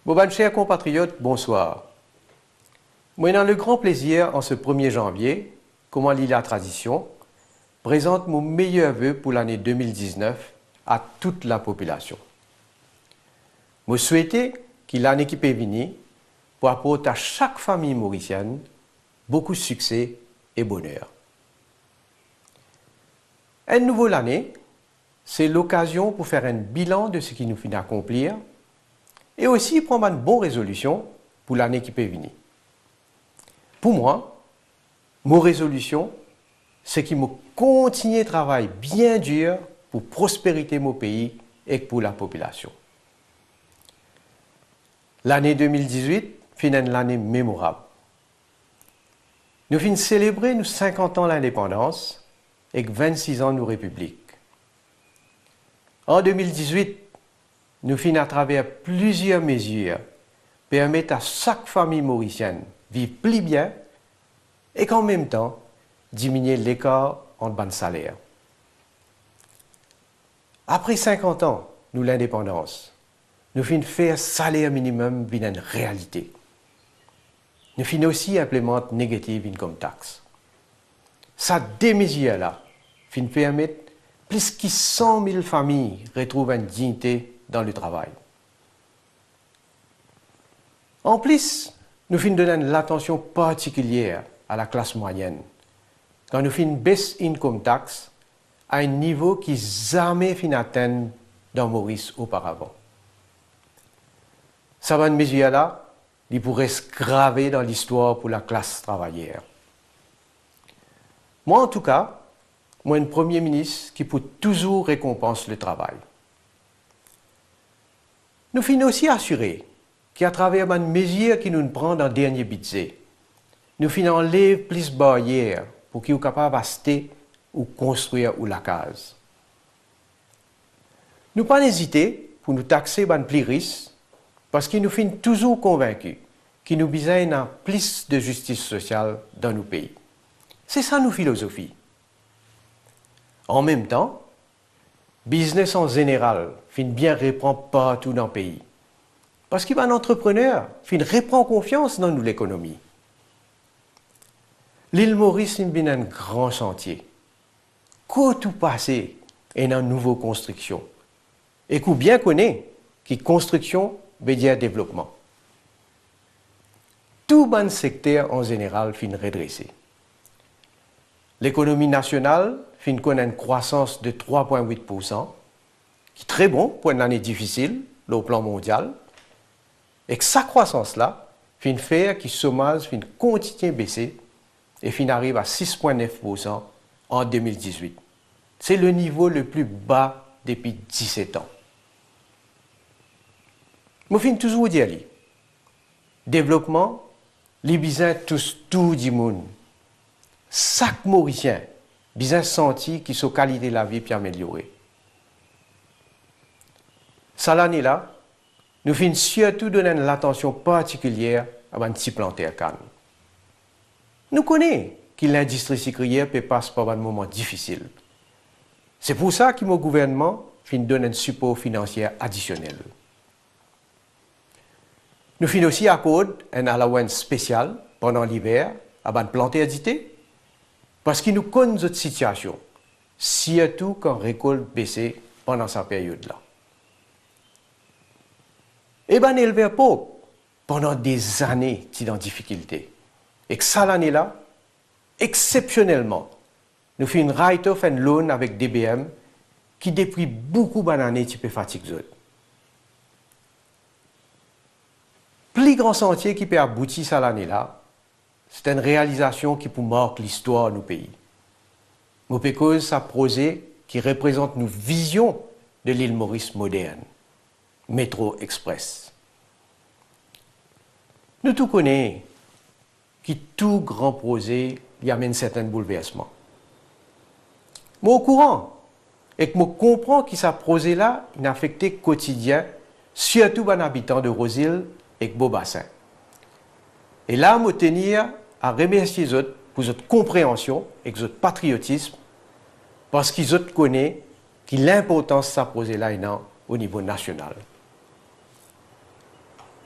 Mes chers compatriotes, bonsoir. Moi, dans le grand plaisir, en ce 1er janvier, comme lit la tradition, présente mon meilleur vœu pour l'année 2019 à toute la population. Je souhaite que l'année qui peut venir pour apporter à chaque famille mauricienne beaucoup de succès et bonheur. Une nouvelle année, c'est l'occasion pour faire un bilan de ce qui nous finit d'accomplir et aussi prendre une bonne résolution pour l'année qui peut venir. Pour moi, mon résolution, c'est qu'il me continue de travailler bien dur pour prospérité de mon pays et pour la population. L'année 2018 finit une année mémorable. Nous finissons célébrer nos 50 ans de l'indépendance et 26 ans de nos républiques. En 2018, nous finissons à travers plusieurs mesures permettre à chaque famille mauricienne de vivre plus bien et qu'en même temps diminuer l'écart entre bas salaires. Après 50 ans, nous l'indépendance, nous finissons faire salaire minimum une réalité. Nous finissons aussi implémenter negative income tax. Ça deux mesures-là finissent permettre plus de 100 000 familles retrouvent une dignité dans le travail. En plus, nous finissons donner l'attention particulière à la classe moyenne, quand nous finissons baisse income tax à un niveau qui jamais fin atteint dans Maurice auparavant. Ça va une mesure-là, il pourrait se graver dans l'histoire pour la classe travaillère. Moi, en tout cas, moi, un Premier ministre qui peut toujours récompenser le travail. Nous finissons aussi assurer qu'à travers une mesure qui nous prend dans le dernier budget, nous finissons enlever plus de barrières pour qu'ils soient capables d'acheter ou construire ou la case. Nous pas hésiter pour nous taxer plus risques parce que nous finissons toujours convaincus qu'il nous besoin d'un plus de justice sociale dans nos pays. C'est ça nos philosophies. En même temps, business en général fin bien reprendre partout dans le pays. Parce qu'il y a un entrepreneur fin reprend confiance dans nous l'économie. L'île Maurice est un grand chantier. Qu'au tout passé est une nouvelle construction. Et qu'on bien connaît que construction veut dire développement. Tout bon secteur en général fin redressé. L'économie nationale fin connaît une croissance de 3,8%, qui est très bon pour une année difficile au plan mondial, et que sa croissance-là fin faire que le chômage fin continue à baisser et fin arrive à 6,9% en 2018. C'est le niveau le plus bas depuis 17 ans. Je fin toujours dire, développement, les besoins tous tout du monde. Chaque Mauricien besoin senti que sa qualité de la vie peut améliorer. Cette année-là, nous finissons surtout donner l'attention particulière à un petit planter canne. Nous connaissons que l'industrie sucrière peut passer par un moment difficile. C'est pour ça que mon gouvernement donne un support financier additionnel. Nous finissons aussi accorder un allowance spécial pendant l'hiver à un planter édité parce que nous connaissons notre situation, surtout quand la récolte baisse pendant cette période-là. Et bien, éleveur pauvre, pendant des années, est en difficulté. Et que ça, l'année-là, exceptionnellement, nous faisons une write-off and loan avec DBM qui, depuis beaucoup d'années, peut fatiguer. Plus grand sentier qui peut aboutir à l'année-là, c'est une réalisation qui peut marquer l'histoire de nos pays. Mon pécose, c'est un projet qui représente nos visions de l'île Maurice moderne. Métro Express. Nous tous connaissons que tout grand projet y amène certains bouleversements. Moi au courant et que je comprends que ce projet-là a affecté le quotidien, surtout les habitants de Rosille et de Beaubassin. Et là, je tenir à remercier les autres pour votre compréhension et votre patriotisme, parce qu'ils autres connaissent l'importance de ce projet-là au niveau national.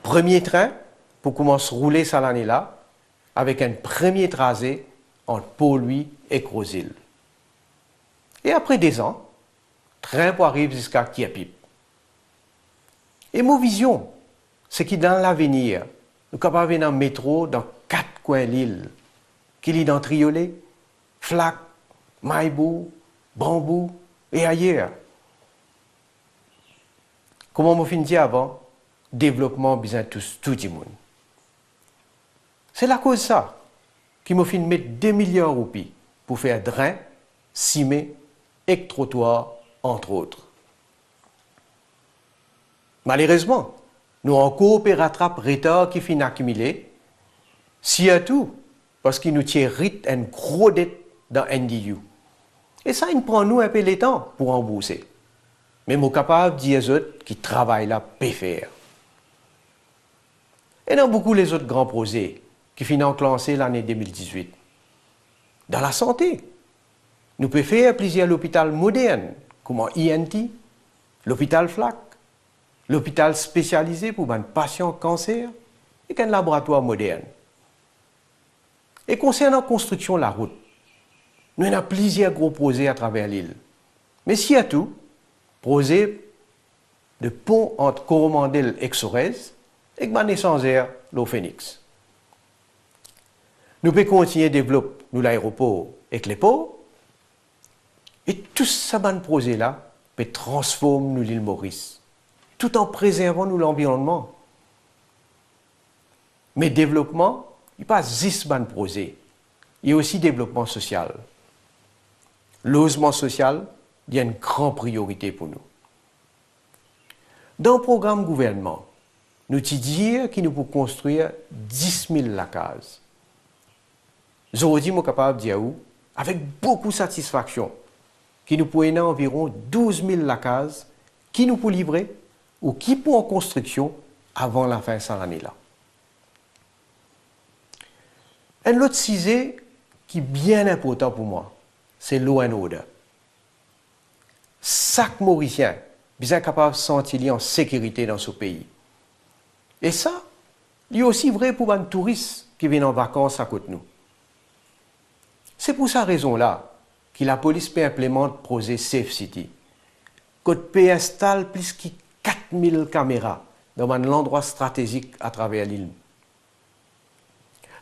Premier train pour commencer à rouler cette année-là, avec un premier tracé entre Port-Louis et Crozille. Et après 2 ans, train pour arriver jusqu'à Kiapip. Et mon vision, c'est que dans l'avenir, nous sommes capables d'un métro dans 4 coins de l'île, qu'il y ait dans Triolet, Flac, Maïbou, Bambou et ailleurs. Comme on finit avant, développement besoin de tout le monde. C'est la cause de ça qui m'a fait mettre 2 milliards de roupies pour faire drain, cimé et trottoir, entre autres. Malheureusement, nous avons encore rattrapé le retard qui finit accumulé, surtout parce qu'il nous tient une grosse dette dans NDU. Et ça, il prend nous un peu de temps pour rembourser. Mais nous sommes capables de dire aux autres qui travaillent là, peut faire. Et dans beaucoup les autres grands projets qui finissent lancés l'année 2018. Dans la santé, nous pouvons faire plusieurs hôpitaux modernes, comme INT, l'hôpital Flac, l'hôpital spécialisé pour les patients cancer et un laboratoire moderne. Et concernant la construction de la route, nous avons plusieurs gros projets à travers l'île. Mais surtout, projet de pont entre Coromandel et Xorez et Mané-Sancerre, l'eau Phoenix. Nous pouvons continuer à développer l'aéroport avec les ports. Et tout ce projet-là peut transformer l'île Maurice, tout en préservant l'environnement. Mais développement, il n'y a pas juste un projet, il y a aussi développement social. Logement social, il y a une grande priorité pour nous. Dans le programme gouvernement, nous disons qu'il nous pouvons construire 10 000 cases. Aujourd'hui, je suis capable de dire, avec beaucoup de satisfaction, qu'il nous pouvons environ 12 000 cases qui nous pouvons livrer ou qui sont en construction avant la fin de cette année-là. Un autre sujet qui est bien important pour moi, c'est l'eau and order. Chaque Mauricien est capable de se sentir en sécurité dans ce pays. Et ça, il est aussi vrai pour les touristes qui viennent en vacances à côté de nous. C'est pour cette raison-là que la police peut implémenter le projet Safe City. Côte peut installer plus de 4000 caméras dans un endroit stratégique à travers l'île.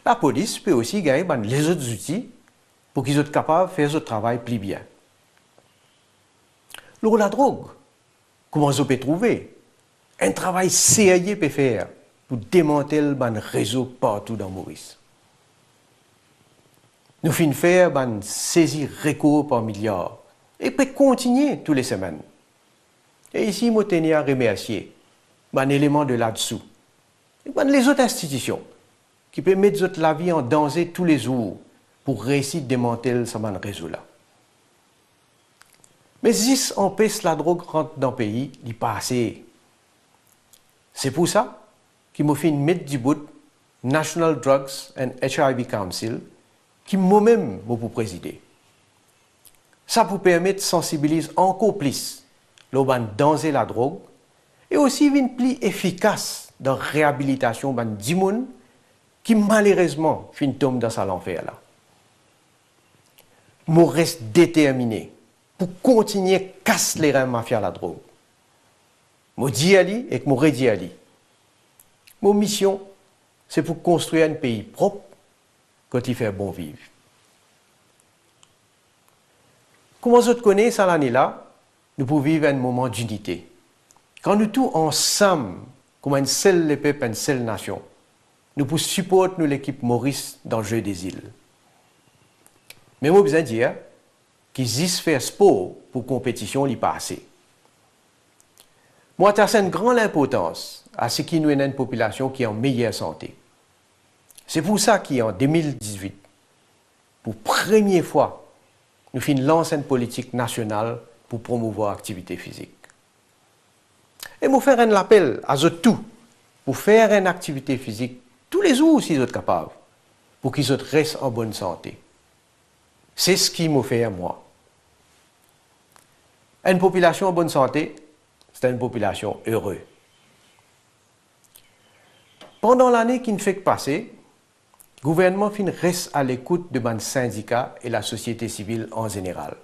La police peut aussi gagner les autres outils pour qu'ils soient capables de faire ce travail plus bien. La drogue, comment on peut trouver? Un travail sérieux peut faire pour démanteler le réseau partout dans Maurice. Nous finissons faire une saisie record par milliards et peut continuer toutes les semaines. Et ici, je tenais à remercier un élément de là-dessous. Et les autres institutions qui peuvent mettre la vie en danger tous les jours pour réussir à démanteler ce réseau-là. Mais si on empêche la drogue rentrer dans le pays, il n'est pas assez. C'est pour ça qu'il m'a fait mettre du bout National Drugs and HIV Council, qui moi-même pour présider. Ça vous permet de sensibiliser encore plus le danger de la drogue et aussi une plus efficace dans la réhabilitation des gens qui malheureusement finissent tomber dans l'enfer là. Je reste déterminé pour continuer à casser les reins mafia à la drogue. Je dis à lui et je redis à lui. Mon mission, c'est pour construire un pays propre quand il fait bon vivre. Comment vous connaissez ça l'année-là, nous pouvons vivre un moment d'unité. Quand nous tous ensemble, comme une seule peuple, une seule nation, nous pouvons supporter l'équipe Maurice dans le jeu des îles. Mais moi, je veux dire qu'ils disent faire sport pour compétition, il pas assez. Moi, c'est une grande importance à ce qui nous est une population qui est en meilleure santé. C'est pour ça qu'en 2018, pour la première fois, nous finissons lancer une politique nationale pour promouvoir l'activité physique. Et nous faire un appel à eux tous pour faire une activité physique tous les jours si vous êtes capables, pour qu'ils restent en bonne santé. C'est ce qui m'a fait moi. Une population en bonne santé, c'est une population heureuse. Pendant l'année qui ne fait que passer, le gouvernement reste à l'écoute de ban syndicats et la société civile en général.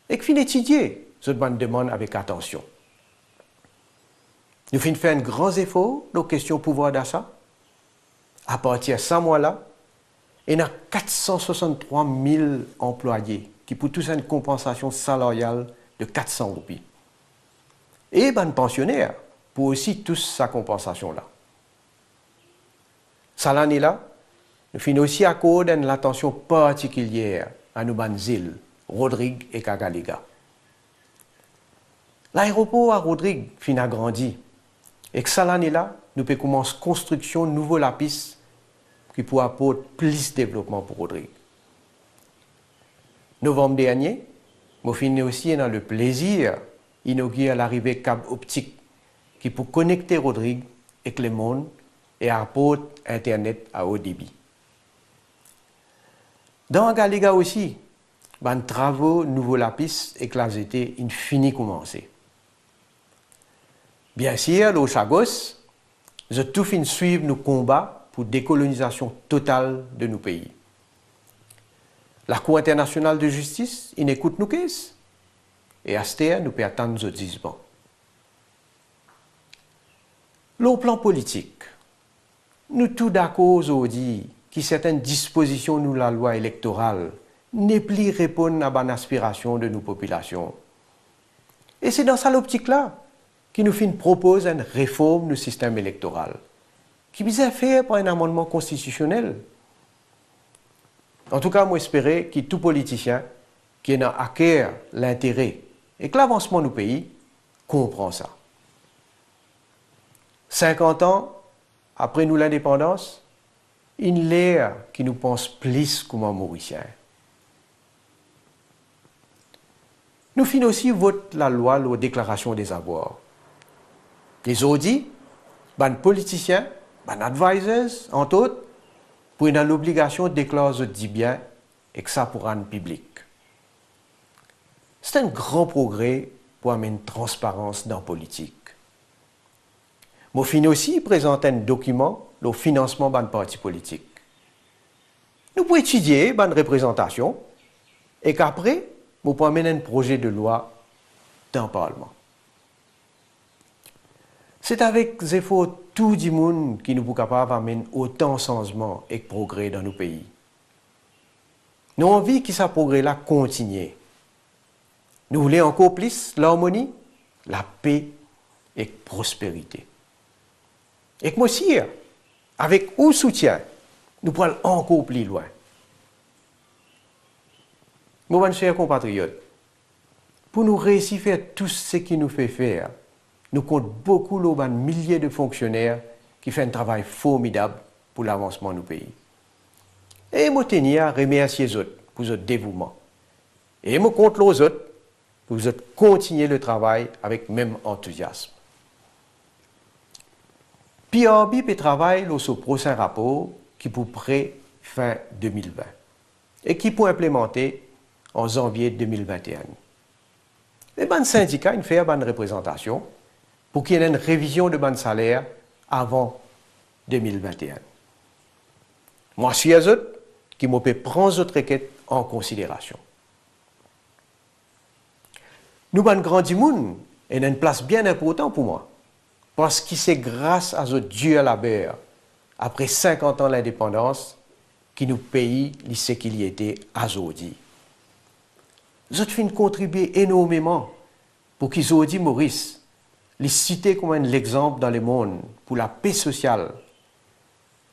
Et qu'il étudier cette bonne demande avec attention. Nous finissons faire un grand effort aux questions pouvoir d'achat. À partir de ce mois-là, il y a 463 000 employés qui pour tous une compensation salariale de 400 roupies. Et les pensionnaires pour aussi tous sa compensation-là. Cette année-là, nous finissons aussi accorder une attention particulière à nos bonnes îles, Rodrigue et Cagaléga. L'aéroport à Rodrigue finit agrandi. Et que cette année-là, nous pouvons commencer la construction de nouveaux lapis qui pourraient apporter plus de développement pour Rodrigue. Novembre dernier, nous finissons aussi dans le plaisir d'inaugurer l'arrivée câble optique qui peut connecter Rodrigue avec le monde et apporter Internet à haut débit. Dans Galéga aussi, les travaux nouveaux lapis et classe été infini commencé. Bien sûr, au Chagos, nous tout fin suivre nos combats pour décolonisation totale de nos pays. La Cour internationale de justice, il écoute nos caisses. Et à ce terme, nous pouvons attendre nos jugements. Au plan politique, nous tous d'accord aujourd'hui que certaines dispositions de la loi électorale ne plus répondent à l'aspiration de nos populations. Et c'est dans cette optique-là que nous propose une réforme du système électoral, qui vise à faire par un amendement constitutionnel. En tout cas, moi j'espère que tout politicien qui en acquiert l'intérêt et que l'avancement du pays comprend ça. 50 ans après nous l'indépendance, une l'ère qui nous pense plus comme un Mauricien. Nous finissons aussi voter la loi la déclaration des avoirs. Les audits, les politiciens, les advisors, entre autres, pour une l'obligation de déclarer des biens et que ça pour rendre public. C'est un grand progrès pour amener une transparence dans la politique. Moi, fin aussi présenter un document le financement d'un parti politique. Nous pouvons étudier une représentation et qu'après, nous pouvons amener un projet de loi dans le Parlement. C'est avec les efforts tout le monde qui nous sommes capables d'amener autant de changements et de progrès dans nos pays. Nous avons envie que ce progrès-là continue. Nous voulons encore plus l'harmonie, la paix et la prospérité. Et que moi aussi, avec au soutien, nous pourrons encore plus loin. Mes chers compatriotes, pour nous réussir à faire tout ce qui nous fait faire, nous comptons beaucoup de milliers de fonctionnaires qui font un travail formidable pour l'avancement de nos pays. Et je tenir à remercier les autres pour votre dévouement. Et je compte les autres pour continuer le travail avec le même enthousiasme. PRB peut travailler sur le prochain rapport qui pour prêt fin 2020 et qui pour implémenter en janvier 2021. Les banques syndicats font une bonne représentation pour qu'il y ait une révision de ban salaire avant 2021. Moi, je suis à eux qui m'ont prendre cette requête en considération. Nous, ban grand du monde, et une place bien importante pour moi, parce que c'est grâce à ce Dieu labeur, après 50 ans d'indépendance, qui nous paye les sécurités aujourd'hui. Nous avons contribué énormément pour qu'aujourd'hui Maurice les citer comme un exemple dans le monde pour la paix sociale,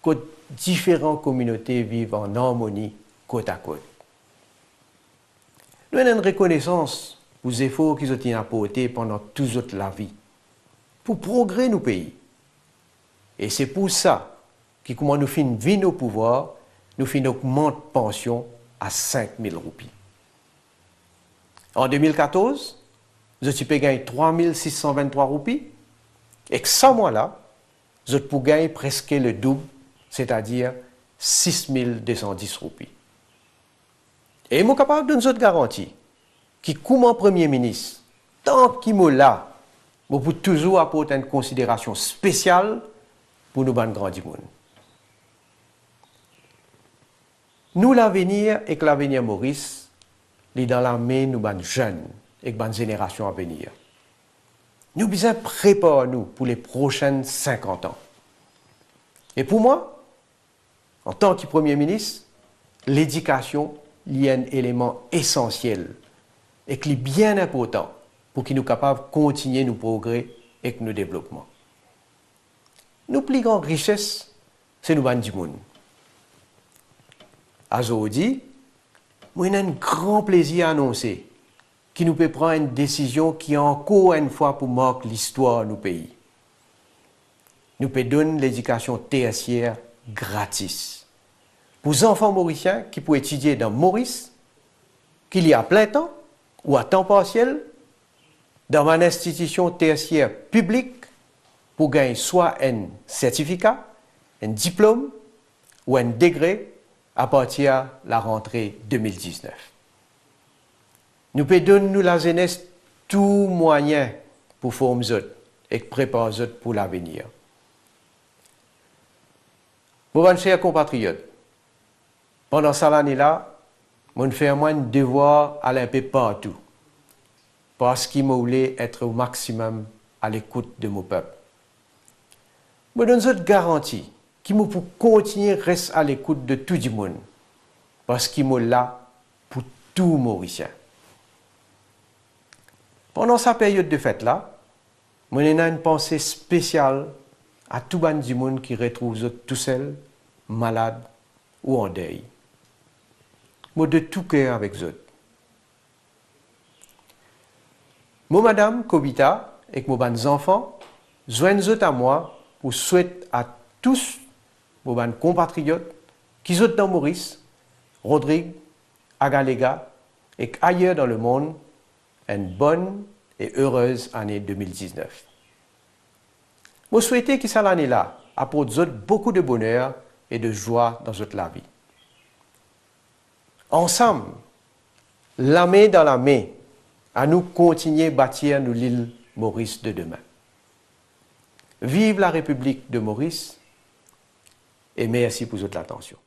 que différentes communautés vivent en harmonie côte à côte. Nous avons une reconnaissance pour les efforts qu'ils ont apportés pendant toute la vie, pour progresser nos pays. Et c'est pour ça que, comment nous finissons vie au pouvoir, nous finissons augmenter la pension à 5 000 roupies. En 2014, vous avez gagné 3 623 roupies, et que 100 mois-là, vous avez gagner presque le double, c'est-à-dire 6 210 roupies. Et je suis capable de nous garantir que, comme Premier ministre, tant qu'il est là, je peux toujours apporter une considération spéciale pour pour nous ban grand du monde. Nous l'avenir et que l'avenir Maurice, est dans la main nous ban jeunes et ban génération à venir. Nous besoin préparer nous pour les prochaines 50 ans. Et pour moi, en tant que Premier ministre, l'éducation est un élément essentiel et qui est bien important pour qu'il nous capables de continuer nos progrès et nos développements. Nos plus grandes richesses, c'est nous ban du monde. Aujourd'hui, moi, j'ai un grand plaisir à annoncer qui nous peut prendre une décision qui, encore une fois, pour marquer l'histoire de nos pays. Nous peut donner l'éducation tertiaire gratis. Pour les enfants mauriciens qui peuvent étudier dans Maurice, qu'il y a à plein temps ou à temps partiel, dans une institution tertiaire publique, pour gagner soit un certificat, un diplôme ou un degré à partir de la rentrée 2019. Nous pouvons donner la jeunesse tout moyen pour former les autres et préparer les autres pour l'avenir. Mes chers compatriotes, pendant cette année-là, je fais un devoir à aller un peu partout parce qu'il me voulait être au maximum à l'écoute de mon peuple. Je donne une garantie qui me pour continuer à rester à l'écoute de tout le monde parce qu'il me là pour tout Mauricien. Pendant cette période de fête-là, je ai une pensée spéciale à tout le monde qui retrouve tout seul, malade ou en deuil. Je de tout cœur avec eux. Moi, madame Kobita et mes enfants, joignent à moi pour souhaiter à tous mes compatriotes qui sont dans Maurice, Rodrigue, Agalega et ailleurs dans le monde, une bonne et heureuse année 2019. Je souhaite que cette année-là apporte beaucoup de bonheur et de joie dans votre vie. Ensemble, la main dans la main, à nous continuer à bâtir l'île Maurice de demain. Vive la République de Maurice et merci pour votre attention.